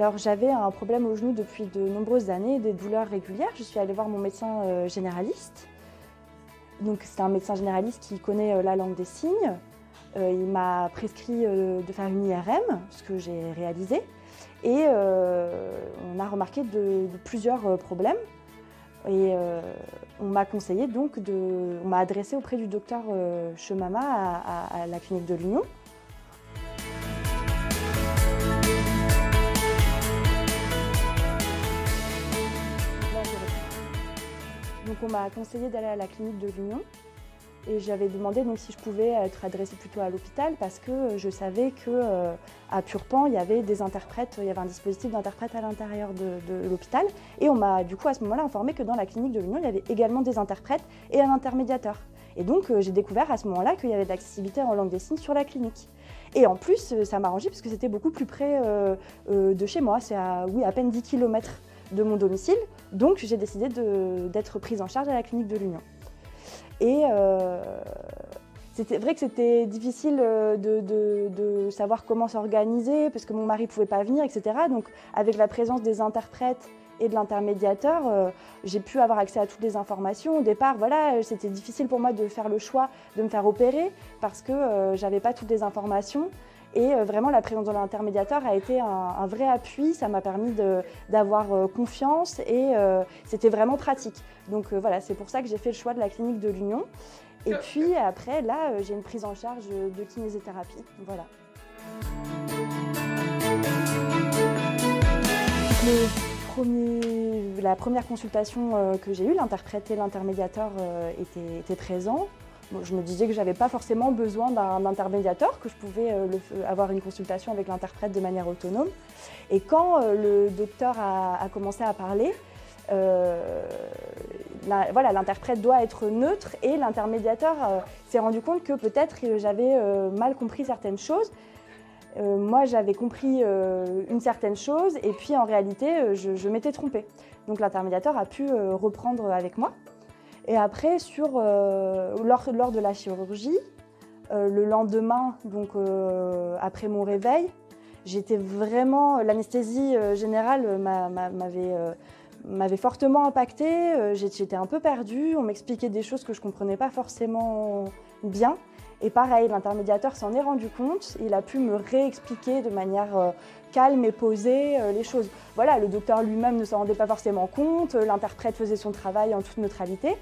Alors j'avais un problème au genou depuis de nombreuses années, des douleurs régulières. Je suis allée voir mon médecin généraliste. Donc c'est un médecin généraliste qui connaît la langue des signes. Il m'a prescrit de faire une IRM, ce que j'ai réalisé. Et on a remarqué de plusieurs problèmes. Et on m'a conseillé donc on m'a adressé auprès du docteur Chemama à la clinique de l'Union. Donc on m'a conseillé d'aller à la clinique de l'Union et j'avais demandé donc si je pouvais être adressée plutôt à l'hôpital parce que je savais qu'à Purpan il y avait des interprètes, il y avait un dispositif d'interprète à l'intérieur de l'hôpital et on m'a du coup à ce moment-là informé que dans la clinique de l'Union il y avait également des interprètes et un intermédiateur. Et donc j'ai découvert à ce moment-là qu'il y avait de l'accessibilité en langue des signes sur la clinique. Et en plus ça m'a arrangé parce que c'était beaucoup plus près de chez moi, c'est à peine 10 km de mon domicile, donc j'ai décidé d'être prise en charge à la clinique de l'Union. Et c'était vrai que c'était difficile de savoir comment s'organiser parce que mon mari ne pouvait pas venir, etc. Donc avec la présence des interprètes et de l'intermédiateur, j'ai pu avoir accès à toutes les informations. Au départ, voilà, c'était difficile pour moi de faire le choix de me faire opérer parce que j'avais pas toutes les informations. Et vraiment, la présence de l'intermédiateur a été un vrai appui. Ça m'a permis d'avoir confiance et c'était vraiment pratique. Donc voilà, c'est pour ça que j'ai fait le choix de la clinique de l'Union. Et puis après, là, j'ai une prise en charge de kinésithérapie. Voilà. La première consultation que j'ai eue, l'interprète et l'intermédiateur étaient présents. Bon, je me disais que je n'avais pas forcément besoin d'un intermédiateur, que je pouvais avoir une consultation avec l'interprète de manière autonome. Et quand le docteur a commencé à parler, voilà, l'interprète doit être neutre et l'intermédiateur s'est rendu compte que peut-être j'avais mal compris certaines choses. Moi, j'avais compris une certaine chose et puis en réalité, je m'étais trompée. Donc l'intermédiateur a pu reprendre avec moi. Et après, lors de la chirurgie, le lendemain, donc après mon réveil, j'étais vraiment, l'anesthésie générale m'avait fortement impactée. J'étais un peu perdue, on m'expliquait des choses que je ne comprenais pas forcément bien. Et pareil, l'intermédiateur s'en est rendu compte, il a pu me réexpliquer de manière calme et posée les choses. Voilà, le docteur lui-même ne s'en rendait pas forcément compte, l'interprète faisait son travail en toute neutralité.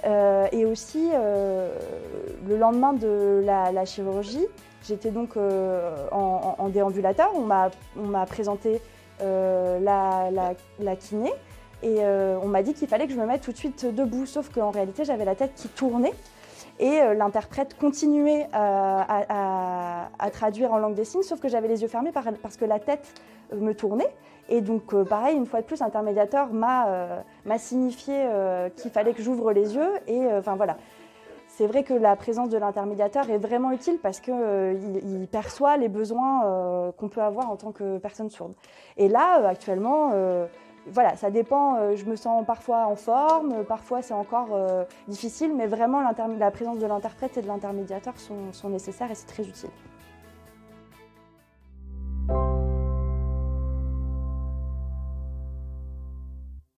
Et aussi, le lendemain de la chirurgie, j'étais donc en déambulateur, on m'a présenté la kiné et on m'a dit qu'il fallait que je me mette tout de suite debout, sauf qu'en réalité j'avais la tête qui tournait. Et l'interprète continuait à traduire en langue des signes, sauf que j'avais les yeux fermés parce que la tête me tournait. Et donc, pareil, une fois de plus, l'intermédiateur m'a signifié qu'il fallait que j'ouvre les yeux. Et enfin voilà, c'est vrai que la présence de l'intermédiateur est vraiment utile parce qu'il perçoit les besoins qu'on peut avoir en tant que personne sourde. Et là, actuellement, voilà, ça dépend, je me sens parfois en forme, parfois c'est encore difficile, mais vraiment la présence de l'interprète et de l'intermédiateur sont nécessaires et c'est très utile.